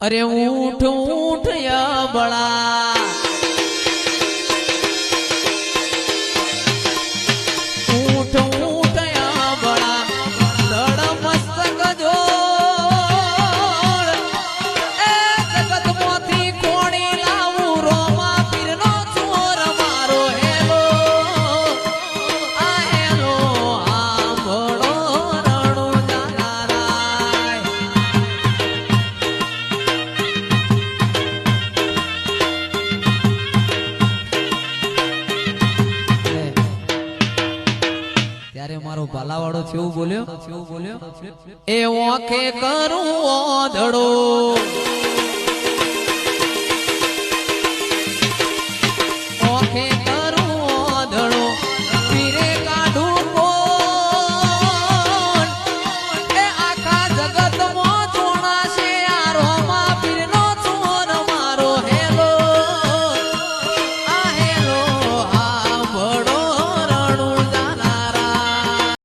अरे ऊठ ऊठ या बड़ा ऊठ ऊठ या बड़ा लड़ मस्तक जोड़ ए जगत मोती कोणी लावू रोमा पीरनो चोर मारो हेलो आ हेलो आंबळो रणो जानाराय ત્યારે મારો ભાલાવાળો છેવું બોલ્યો એ ઓખે કરું ઓધડો